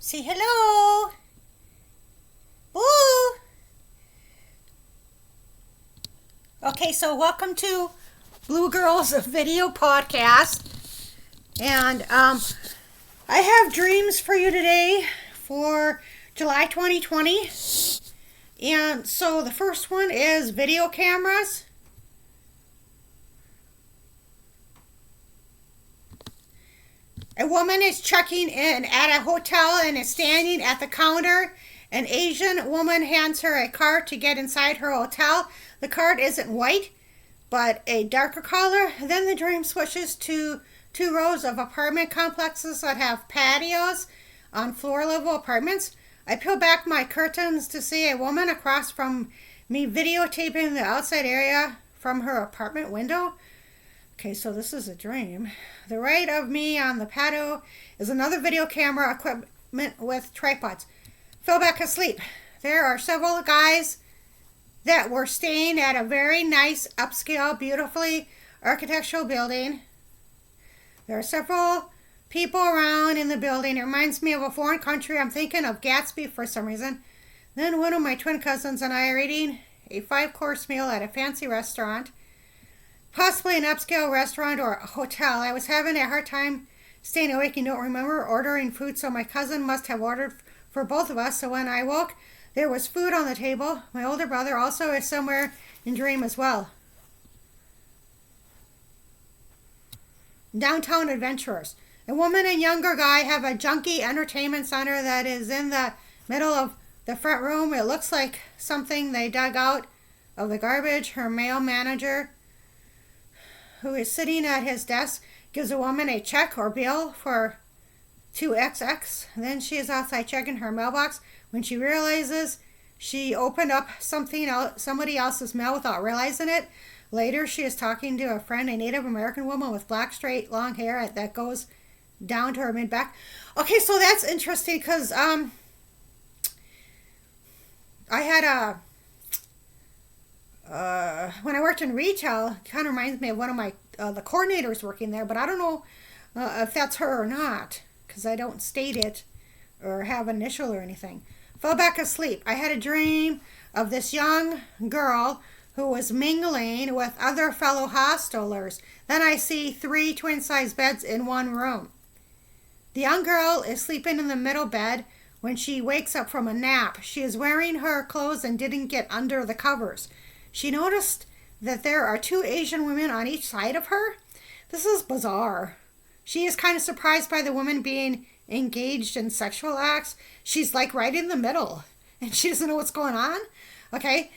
Say hello. Boo. Okay, so welcome to Blue Girls Video Podcast. And I have dreams for you today for July 2020. And so the first one is video cameras. A woman is checking in at a hotel and is standing at the counter. An Asian woman hands her a card to get inside her hotel. The card isn't white, but a darker color. Then the dream switches to 2 rows of apartment complexes that have patios on floor-level apartments. I peel back my curtains to see a woman across from me videotaping the outside area from her apartment window. Okay, so this is a dream. The right of me on the patio is another video camera equipment with tripods. Fell back asleep. There are several guys that were staying at a very nice, upscale, beautifully architectural building. There are several people around in the building. It reminds me of a foreign country. I'm thinking of Gatsby for some reason. Then one of my twin cousins and I are eating a 5-course meal at a fancy restaurant. Possibly an upscale restaurant or a hotel. I was having a hard time staying awake and don't remember ordering food, so my cousin must have ordered for both of us. So when I woke, there was food on the table. My older brother also is somewhere in dream as well. Downtown adventurers. A woman and younger guy have a junky entertainment center that is in the middle of the front room. It looks like something they dug out of the garbage. Her male manager, who is sitting at his desk, gives a woman a check or bill for 2XX. Then she is outside checking her mailbox when she realizes she opened up somebody else's mail without realizing it. Later, she is talking to a friend, a Native American woman with black, straight, long hair that goes down to her mid-back. Okay, so that's interesting because I had when I worked in retail, it kind of reminds me of one of my the coordinators working there, but I don't know if that's her or not because I don't state it or have initial or anything. Fell back asleep. I had a dream of this young girl who was mingling with other fellow hostelers. Then I see 3 twin-size beds in one room. The young girl is sleeping in the middle bed when she wakes up from a nap. She is wearing her clothes and didn't get under the covers. She noticed that there are 2 Asian women on each side of her. This is bizarre. She is kind of surprised by the woman being engaged in sexual acts. She's like right in the middle and she doesn't know what's going on. Okay,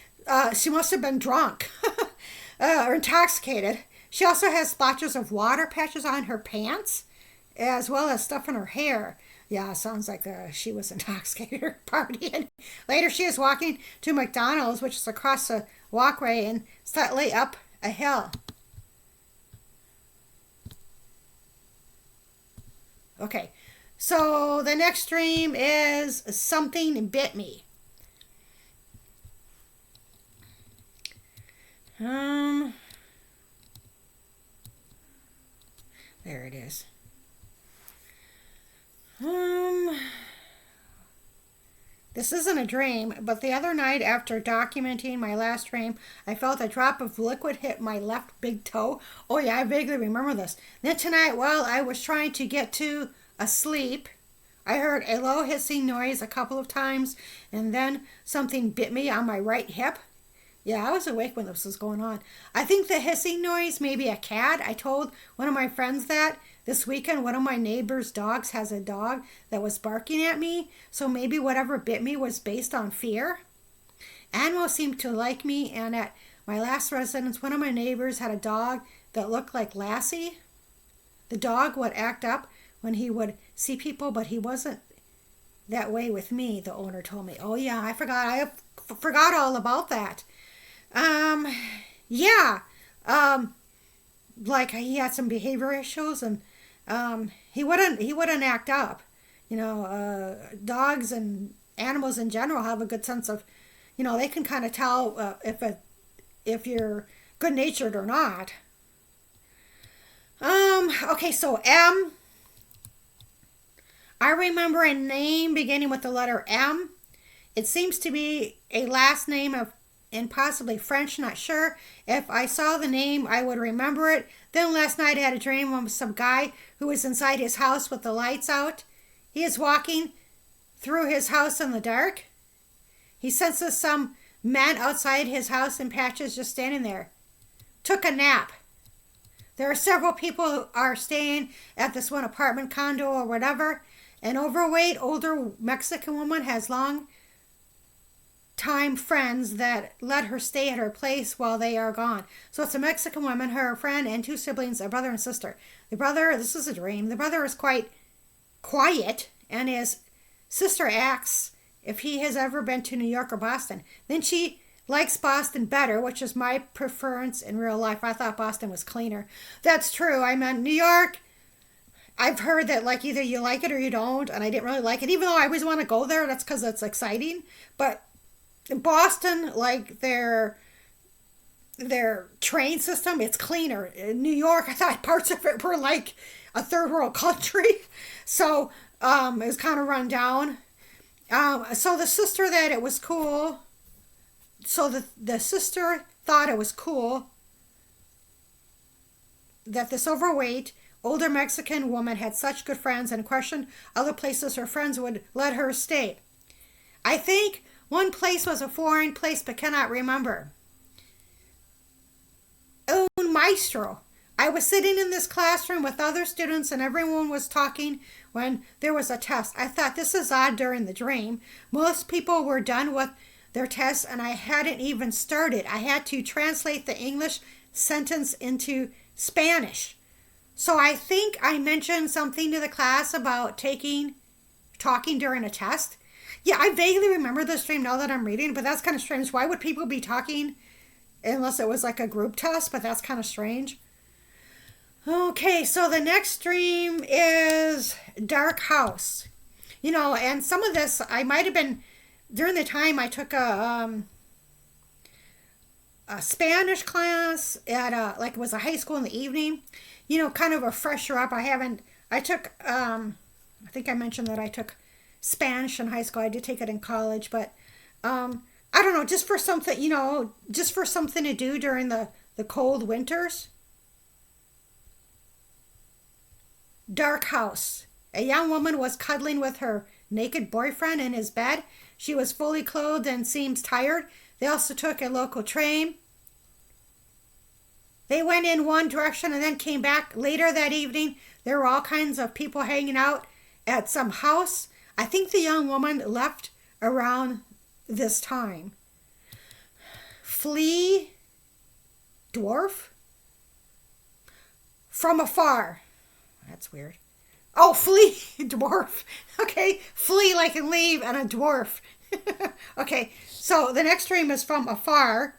she must have been drunk or intoxicated. She also has splotches of water patches on her pants as well as stuff in her hair. Yeah, sounds like she was intoxicated or partying. Later, she is walking to McDonald's, which is across a walkway and slightly up a hill. Okay, so the next dream is something bit me. There it is. This isn't a dream, but the other night after documenting my last dream, I felt a drop of liquid hit my left big toe. Oh yeah, I vaguely remember this. Then tonight, while I was trying to get to a sleep, I heard a low hissing noise a couple of times, and then something bit me on my right hip. Yeah, I was awake when this was going on. I think the hissing noise may be a cat. I told one of my friends that this weekend one of my neighbor's dogs has a dog that was barking at me, so maybe whatever bit me was based on fear. Animals seemed to like me, and at my last residence, one of my neighbors had a dog that looked like Lassie. The dog would act up when he would see people, but he wasn't that way with me, the owner told me. Oh yeah, I forgot all about that. Yeah. Like he had some behavior issues and he wouldn't act up. You know, dogs and animals in general have a good sense of, you know, they can kind of tell if you're good natured or not. Okay, so M. I remember a name beginning with the letter M. It seems to be a last name of and possibly French, not sure. If I saw the name, I would remember it. Then last night I had a dream of some guy who was inside his house with the lights out. He is walking through his house in the dark. He senses some men outside his house in patches just standing there. Took a nap. There are several people who are staying at this one apartment condo or whatever. An overweight, older Mexican woman has long time friends that let her stay at her place while they are gone. So it's a Mexican woman, her friend, and two siblings, a brother and sister. The brother, this is a dream, the brother is quite quiet, and his sister asks if he has ever been to New York or Boston. Then she likes Boston better, which is my preference in real life. I thought Boston was cleaner. That's true. I meant New York. I've heard that like either you like it or you don't, and I didn't really like it, even though I always want to go there. That's because it's exciting. But in Boston, like their train system, it's cleaner. In New York, I thought parts of it were like a third world country, so it was kind of run down. So the sister that it was cool. So the sister thought it was cool that this overweight older Mexican woman had such good friends and questioned other places her friends would let her stay. I think one place was a foreign place but cannot remember. Un maestro. I was sitting in this classroom with other students and everyone was talking when there was a test. I thought this is odd during the dream. Most people were done with their tests and I hadn't even started. I had to translate the English sentence into Spanish. So I think I mentioned something to the class about talking during a test. Yeah, I vaguely remember this dream now that I'm reading, but that's kind of strange. Why would people be talking unless it was like a group test? But that's kind of strange. Okay, so the next dream is Dark House. You know, and some of this I might have been during the time I took a Spanish class at it was a high school in the evening. You know, kind of a fresher up. I think I mentioned that I took Spanish in high school. I did take it in college, but I don't know, just for something to do during the cold winters. Dark House. A young woman was cuddling with her naked boyfriend in his bed. She was fully clothed and seems tired. They also took a local train. They went in one direction and then came back later that evening. There were all kinds of people hanging out at some house. I think the young woman left around this time. Flee, dwarf, from afar. That's weird. Oh, flee, dwarf. Okay, flee like in leave and a dwarf. Okay, so the next dream is from afar.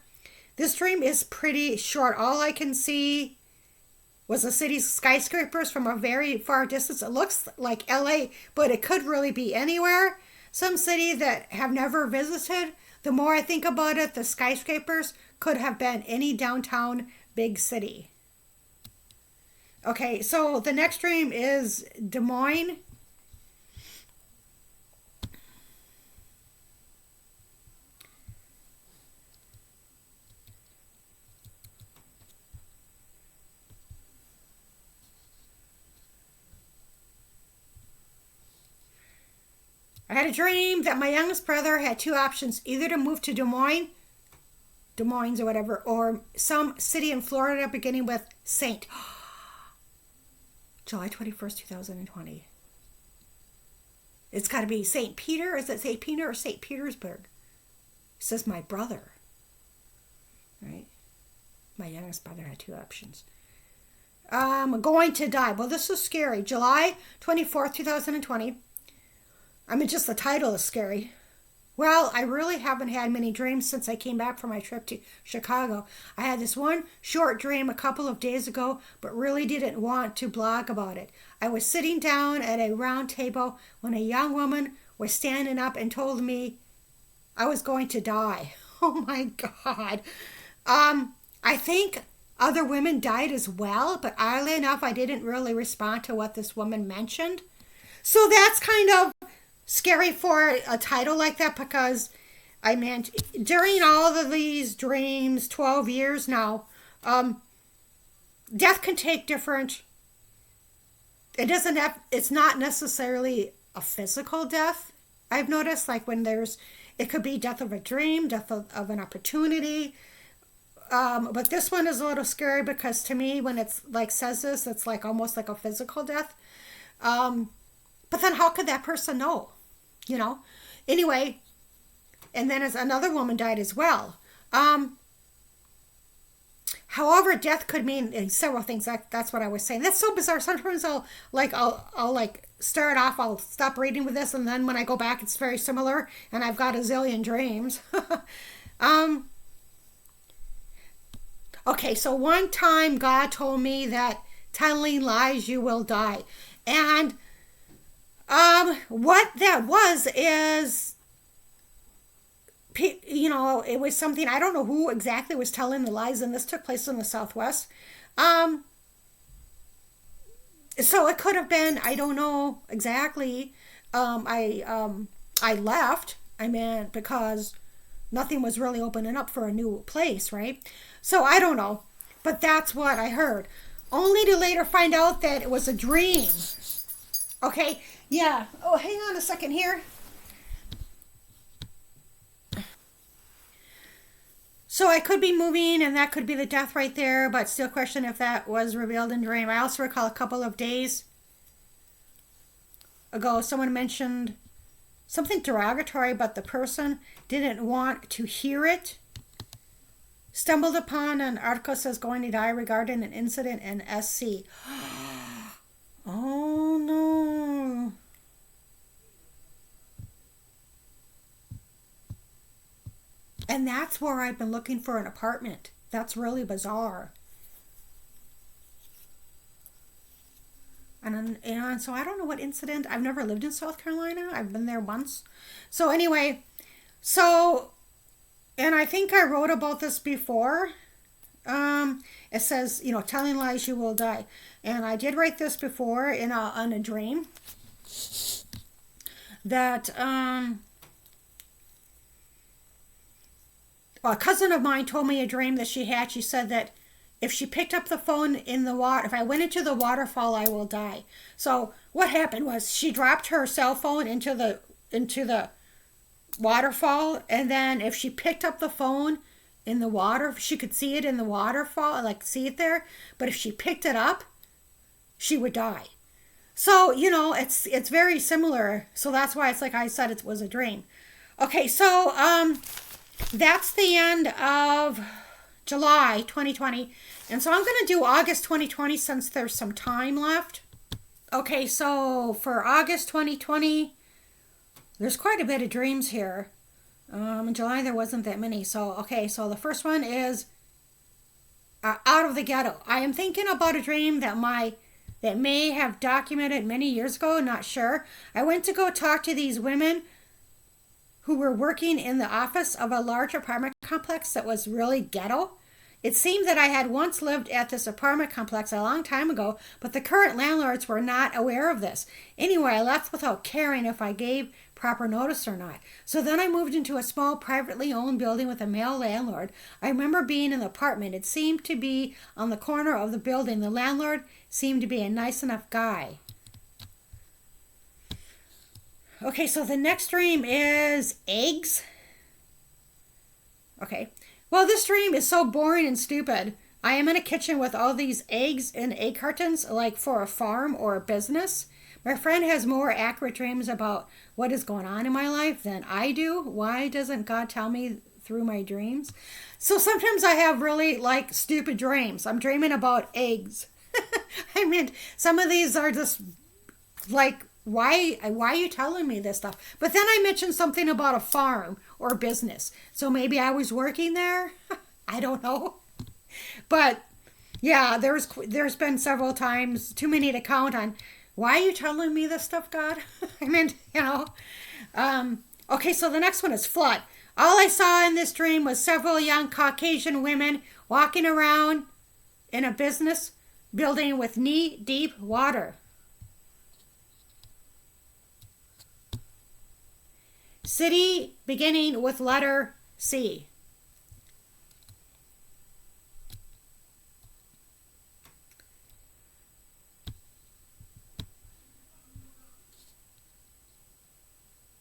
This dream is pretty short. All I can see was the city's skyscrapers from a very far distance. It looks like LA, but it could really be anywhere. Some city that have never visited. The more I think about it, the skyscrapers could have been any downtown big city. Okay, so the next dream is Des Moines. I had a dream that my youngest brother had two options, either to move to Des Moines or whatever, or some city in Florida beginning with Saint. July 21st, 2020. It's got to be St. Peter. Is it St. Peter or St. Petersburg? It says my brother. Right? My youngest brother had two options. Going to die. Well, this is scary. July 24th, 2020. I mean, just the title is scary. Well, I really haven't had many dreams since I came back from my trip to Chicago. I had this one short dream a couple of days ago, but really didn't want to blog about it. I was sitting down at a round table when a young woman was standing up and told me I was going to die. Oh my God. I think other women died as well, but oddly enough, I didn't really respond to what this woman mentioned. So that's kind of scary for a title like that because I meant during all of these dreams, 12 years now, um, death can take different. It doesn't have. It's not necessarily a physical death. I've noticed, like when there's, it could be death of a dream, death of an opportunity. But this one is a little scary because to me, when it's like says this, it's like almost like a physical death. Um, but then how could that person know? You know. Anyway, and then as another woman died as well. However, death could mean several things. That's what I was saying. That's so bizarre. Sometimes I'll like start off. I'll stop reading with this, and then when I go back, it's very similar. And I've got a zillion dreams. um. Okay, so one time God told me that telling lies you will die, and what that was is, you know, it was something, I don't know who exactly was telling the lies, and this took place in the Southwest. Um, so it could have been, I don't know exactly. I left. I meant because nothing was really opening up for a new place, right? So I don't know, but that's what I heard. Only to later find out that it was a dream. Okay, yeah. Oh, hang on a second here. So I could be moving, and that could be the death right there, but still question if that was revealed in dream. I also recall a couple of days ago, someone mentioned something derogatory, but the person didn't want to hear it. Stumbled upon an article says going to die regarding an incident in SC. Oh no. And that's where I've been looking for an apartment. That's really bizarre. And so I don't know what incident. I've never lived in South Carolina. I've been there once. So anyway, so, and I think I wrote about this before. It says, you know, telling lies you will die. And I did write this before on a dream that a cousin of mine told me a dream that she had. She said that if she picked up the phone in the water, if I went into the waterfall, I will die. So what happened was she dropped her cell phone into the waterfall, and then if she picked up the phone in the water, she could see it in the waterfall, like see it there. But if she picked it up, she would die. So, you know, it's very similar. So that's why it's like I said it was a dream. Okay, so that's the end of July 2020. And so I'm going to do August 2020 since there's some time left. Okay, so for August 2020, there's quite a bit of dreams here. In July, there wasn't that many. So, okay, so the first one is out of the ghetto. I am thinking about a dream that may have documented many years ago, not sure. I went to go talk to these women who were working in the office of a large apartment complex that was really ghetto. It seemed that I had once lived at this apartment complex a long time ago, but the current landlords were not aware of this. Anyway, I left without caring if I gave proper notice or not. So then I moved into a small privately owned building with a male landlord. I remember being in the apartment. It seemed to be on the corner of the building. The landlord seemed to be a nice enough guy. Okay, so the next dream is eggs. Okay. Well, this dream is so boring and stupid. I am in a kitchen with all these eggs in egg cartons, like for a farm or a business. My friend has more accurate dreams about what is going on in my life than I do. Why doesn't God tell me through my dreams? So sometimes I have really like stupid dreams. I'm dreaming about eggs. I mean, some of these are just like, why are you telling me this stuff? But then I mentioned something about a farm or business. So maybe I was working there. I don't know. But yeah, there's been several times, too many to count on. Why are you telling me this stuff, God? I mean, you know. Okay, so the next one is flood. All I saw in this dream was several young Caucasian women walking around in a business building with knee-deep water. city beginning with letter C.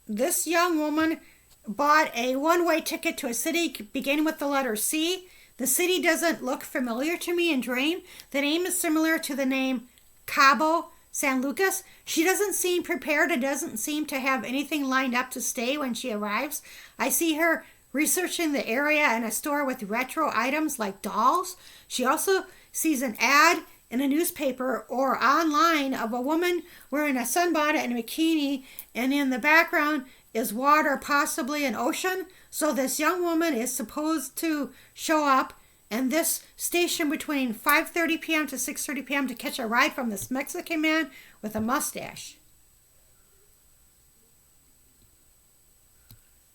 This young woman bought a one-way ticket to a city beginning with the letter C. The city doesn't look familiar to me in dream. The name is similar to the name Cabo San Lucas. She doesn't seem prepared and doesn't seem to have anything lined up to stay when she arrives. I see her researching the area in a store with retro items like dolls. She also sees an ad in a newspaper or online of a woman wearing a sunbonnet and a bikini, and in the background is water, possibly an ocean. So this young woman is supposed to show up in this station between 5:30 p.m. to 6:30 p.m. to catch a ride from this Mexican man with a mustache.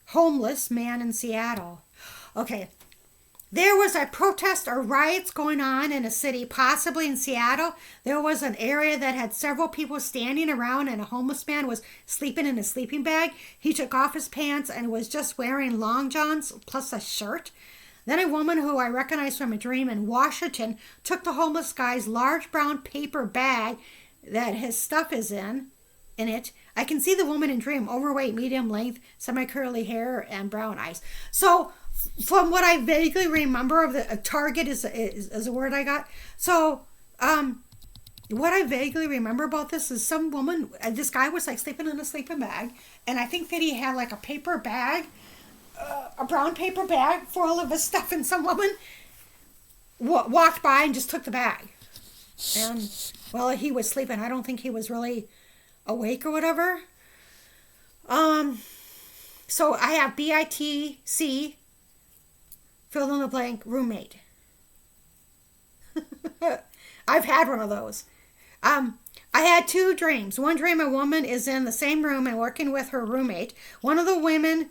Homeless man in Seattle. Okay. There was a protest or riots going on in a city, possibly in Seattle. There was an area that had several people standing around, and a homeless man was sleeping in a sleeping bag. He took off his pants and was just wearing long johns plus a shirt. Then a woman who I recognized from a dream in Washington took the homeless guy's large brown paper bag that his stuff is in it. I can see the woman in dream, overweight, medium length, semi-curly hair, and brown eyes. So from what I vaguely remember of the target is a word I got. So what I vaguely remember about this is some woman, this guy was like sleeping in a sleeping bag, and I think that he had like a paper bag, a brown paper bag for all of his stuff, and some woman walked by and just took the bag. And while he was sleeping, I don't think he was really awake or whatever. So I have BITC, fill in the blank, roommate. I've had one of those. I had two dreams. One dream, a woman is in the same room and working with her roommate. One of the women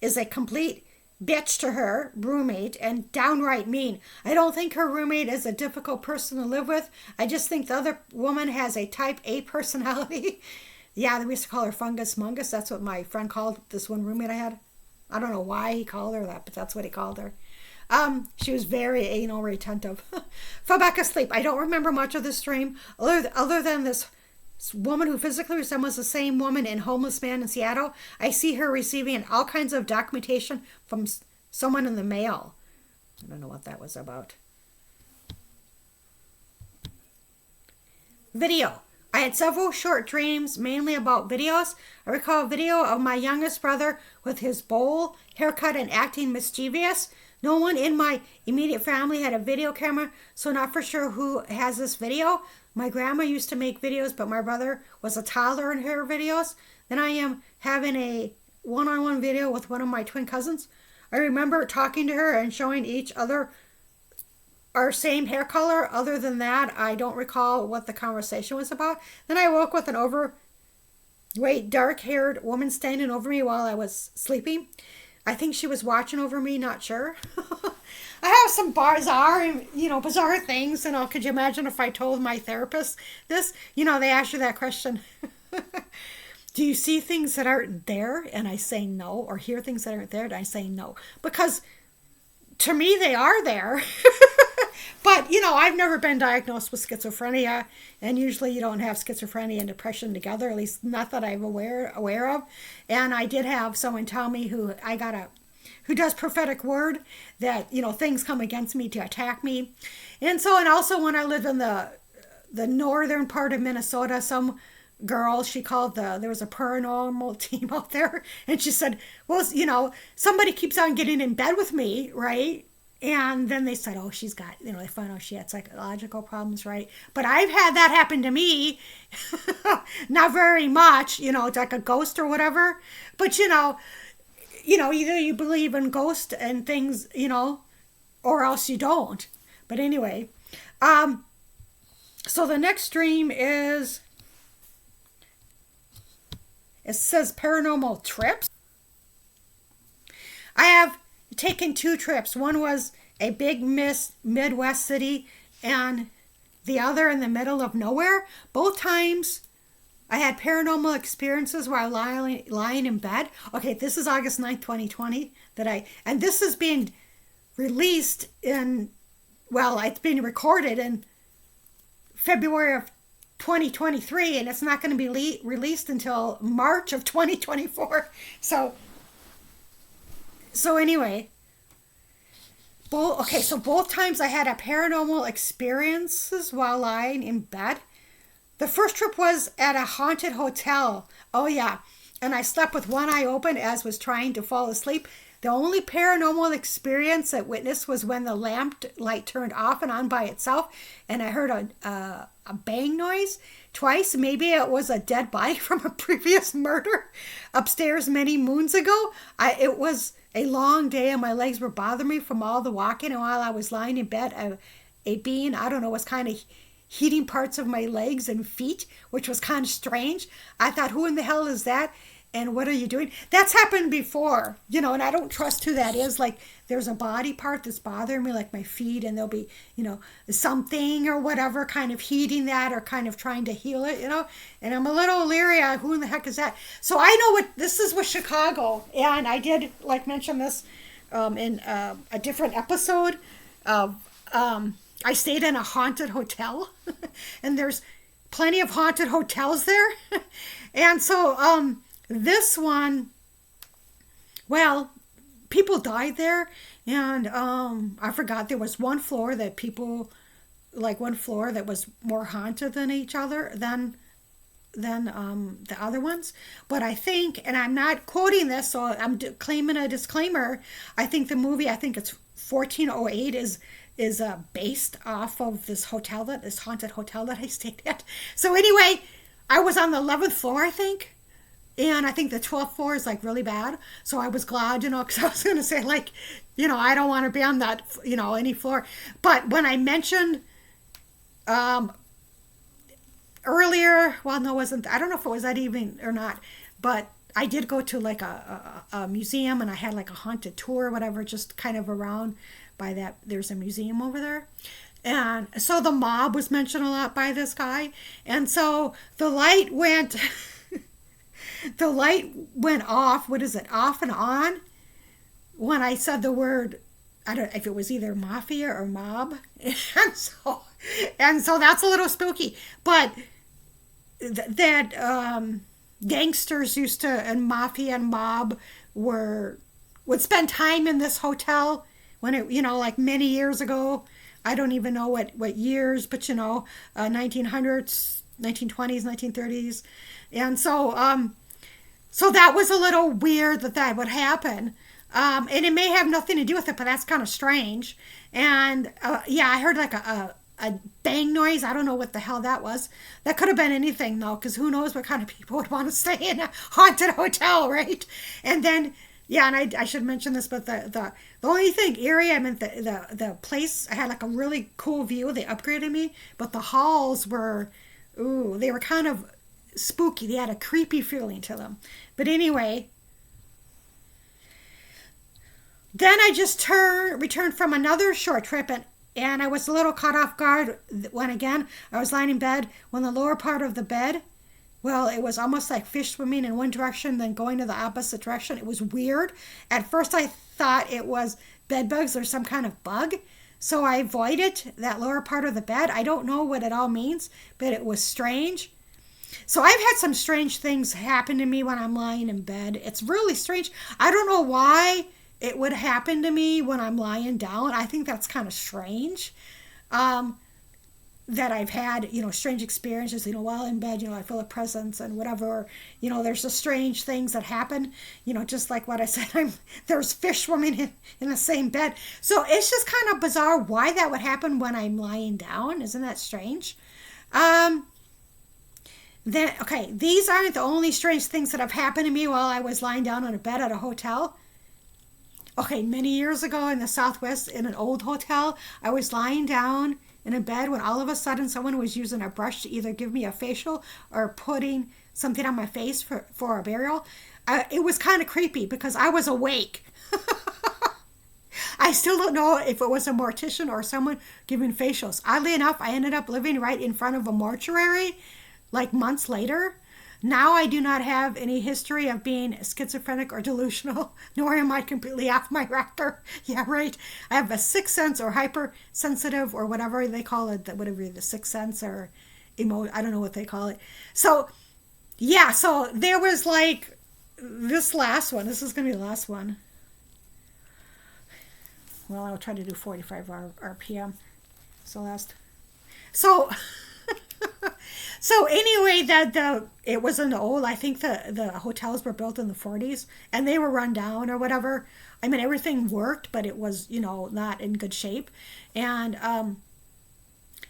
is a complete bitch to her roommate and downright mean. I don't think her roommate is a difficult person to live with. I just think the other woman has a type A personality. Yeah, we used to call her Fungus Mungus. That's what my friend called this one roommate I had. I don't know why he called her that, but that's what he called her. She was very anal retentive. Fell back asleep. I don't remember much of this dream, other than this woman who physically resembles the same woman in Homeless Man in Seattle. I see her receiving all kinds of documentation from someone in the mail. I don't know what that was about. Video. I had several short dreams, mainly about videos. I recall a video of my youngest brother with his bowl, haircut, and acting mischievous. No one in my immediate family had a video camera, so not for sure who has this video. My grandma used to make videos, but my brother was a toddler in her videos. Then I am having a one-on-one video with one of my twin cousins. I remember talking to her and showing each other our same hair color. Other than that, I don't recall what the conversation was about. Then I woke with an overweight, dark-haired woman standing over me while I was sleeping. I think she was watching over me, not sure. I have some bizarre things. Could you imagine if I told my therapist this? They ask you that question. Do you see things that aren't there? And I say no. Or hear things that aren't there? And I say no. Because to me, they are there. But, I've never been diagnosed with schizophrenia, and usually you don't have schizophrenia and depression together, at least not that I'm aware of. And I did have someone tell me who does prophetic word that, things come against me to attack me. And also when I lived in the northern part of Minnesota, some girl, she called there was a paranormal team out there, and she said, well, somebody keeps on getting in bed with me, right? And then they said, oh, she's got, they found out she had psychological problems, right? But I've had that happen to me. Not very much, it's like a ghost or whatever. But, either you believe in ghosts and things, or else you don't. But anyway, so the next dream is, it says paranormal trips. I have taken 2 trips. One was a big Midwest city and the other in the middle of nowhere. Both times I had paranormal experiences while lying in bed. Okay, this is August 9th, 2020, and this is being released it's being recorded in February of 2023, and it's not going to be released until March of 2024. So anyway, both times I had a paranormal experiences while lying in bed. The first trip was at a haunted hotel. Oh yeah, and I slept with one eye open as was trying to fall asleep. The only paranormal experience I witnessed was when the lamp light turned off and on by itself, and I heard a bang noise twice. Maybe it was a dead body from a previous murder upstairs many moons ago. It was a long day, and my legs were bothering me from all the walking, and while I was lying in bed, a being, I don't know, was kind of heating parts of my legs and feet, which was kind of strange. I thought, who in the hell is that? And what are you doing? That's happened before, and I don't trust who that is. Like, there's a body part that's bothering me, like my feet, and there'll be, something or whatever kind of heating that or kind of trying to heal it, and I'm a little leery of who in the heck is that. So I know this is with Chicago, and I did, mention this in a different episode of, I stayed in a haunted hotel, and there's plenty of haunted hotels there. And so, this one, people died there, and I forgot, there was one floor that was more haunted than each other than the other ones. But I think, and I'm not quoting this, so I'm claiming a disclaimer, I think the movie, I think it's 1408, is based off of this haunted hotel that I stayed at. So anyway, I was on the 11th floor, I think. And I think the 12th floor is really bad. So I was glad, because I was going to say I don't want to be on that, any floor. But when I mentioned earlier, no, it wasn't, I don't know if it was that evening or not, but I did go to a museum, and I had a haunted tour or whatever, just kind of around by that. There's a museum over there. And so the mob was mentioned a lot by this guy. And so the light went... The light went off, off and on, when I said the word, I don't know if it was either mafia or mob. And so that's a little spooky. But that gangsters used to, and mafia and mob would spend time in this hotel when it, many years ago. I don't even know what years, but 1900s, 1920s, 1930s. And so that was a little weird that would happen. And it may have nothing to do with it, but that's kind of strange. And I heard a bang noise. I don't know what the hell that was. That could have been anything, though, because who knows what kind of people would want to stay in a haunted hotel, right? And then, and I should mention this, but the only thing area, I meant the place, I had a really cool view. They upgraded me, but the halls were, they were kind of spooky. They had a creepy feeling to them. But anyway, then I just returned from another short trip, and I was a little caught off guard when, again, I was lying in bed when the lower part of the bed, it was almost like fish swimming in one direction, then going to the opposite direction. It was weird. At first I thought it was bed bugs or some kind of bug, so I avoided that lower part of the bed. I don't know what it all means, but it was strange. So I've had some strange things happen to me when I'm lying in bed. It's really strange. I don't know why it would happen to me when I'm lying down. I think that's kind of strange. That I've had, strange experiences, while in bed, I feel a presence and whatever, there's just strange things that happen, just like what I said, there's fish swimming in the same bed. So it's just kind of bizarre why that would happen when I'm lying down. Isn't that strange? These aren't the only strange things that have happened to me while I was lying down on a bed at a hotel. Many years ago in the Southwest, in an old hotel, I was lying down in a bed when all of a sudden someone was using a brush to either give me a facial or putting something on my face for a burial. It was kind of creepy because I was awake. I still don't know if it was a mortician or someone giving facials. Oddly enough, I ended up living right in front of a mortuary, months later. Now I do not have any history of being schizophrenic or delusional, nor am I completely off my rocker. Yeah, right. I have a sixth sense or hypersensitive or whatever they call it, whatever the sixth sense or I don't know what they call it. So, yeah, so there was like this last one. This is going to be the last one. Well, I'll try to do 45 RPM. So so anyway, it was an old. I think the hotels were built in the 40s, and they were run down or whatever. I mean, everything worked, but it was not in good shape. And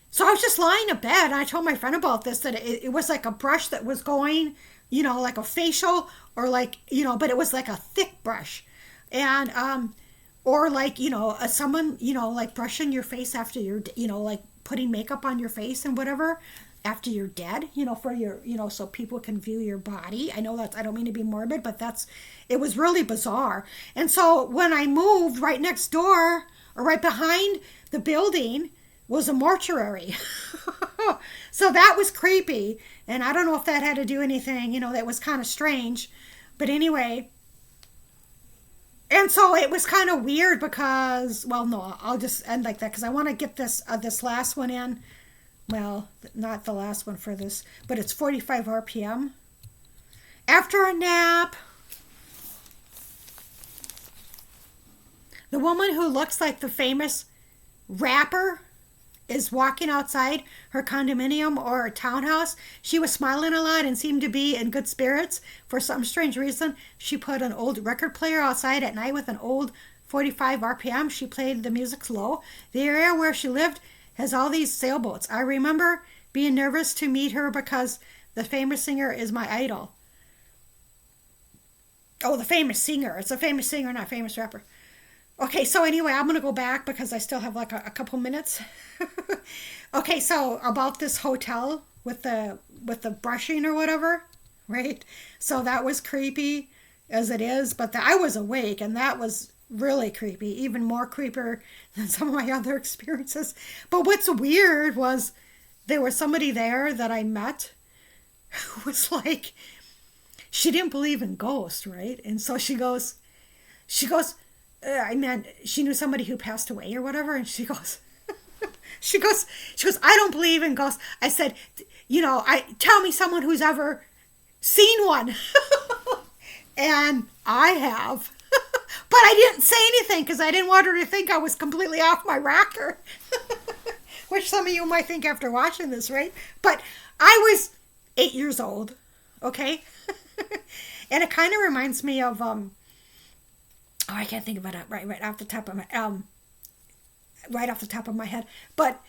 so I was just lying in bed, and I told my friend about this, that it was like a brush that was going, like a facial, or like but it was like a thick brush, and or like someone like brushing your face after you're like putting makeup on your face and whatever after you're dead, for your, so people can view your body. I know I don't mean to be morbid, but it was really bizarre. And so when I moved, right next door or right behind the building was a mortuary. So that was creepy. And I don't know if that had to do anything, that was kind of strange. But anyway, and so it was kind of weird because, well, no, I'll just end like that because I want to get this last one in. Well, not the last one for this, but it's 45 RPM. After a nap, the woman who looks like the famous rapper is walking outside her condominium or townhouse. She was smiling a lot and seemed to be in good spirits. For some strange reason, she put an old record player outside at night with an old 45 RPM. She played the music slow. The area where she lived has all these sailboats. I remember being nervous to meet her because the famous singer is my idol. Oh, the famous singer. It's a famous singer, not famous rapper. Okay, so anyway, I'm going to go back because I still have like a couple minutes. Okay, so about this hotel with the brushing or whatever, right? So that was creepy as it is, but I was awake, and that was really creepy, even more creepier than some of my other experiences. But what's weird was there was somebody there that I met who was like, she didn't believe in ghosts, right? And so she goes, she knew somebody who passed away or whatever, and she goes, I don't believe in ghosts. I said, tell me someone who's ever seen one. And I have. But I didn't say anything because I didn't want her to think I was completely off my rocker. Which some of you might think after watching this, right? But I was 8 years old, okay? And it kind of reminds me of, I can't think of it right off the top of my head. But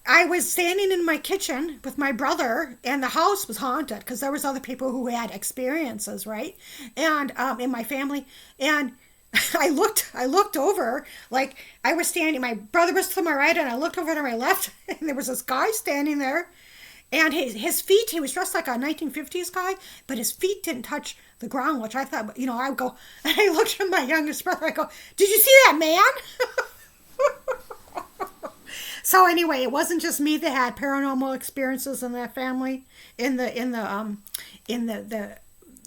I was standing in my kitchen with my brother, and the house was haunted because there was other people who had experiences, right? And in my family, and I looked over, like I was standing, my brother was to my right, and I looked over to my left, and there was this guy standing there, and his feet, he was dressed like a 1950s guy, but his feet didn't touch the ground, which I thought, I would go, and I looked at my youngest brother, I go, did you see that man? So anyway, it wasn't just me that had paranormal experiences in that family, in the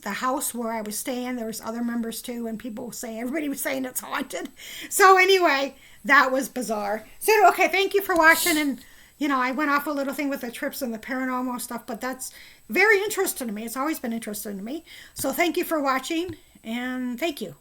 house where I was staying. There was other members too, and everybody was saying it's haunted. So anyway, that was bizarre. So okay, thank you for watching. And I went off a little thing with the trips and the paranormal stuff, but that's very interesting to me. It's always been interesting to me. So thank you for watching, and thank you.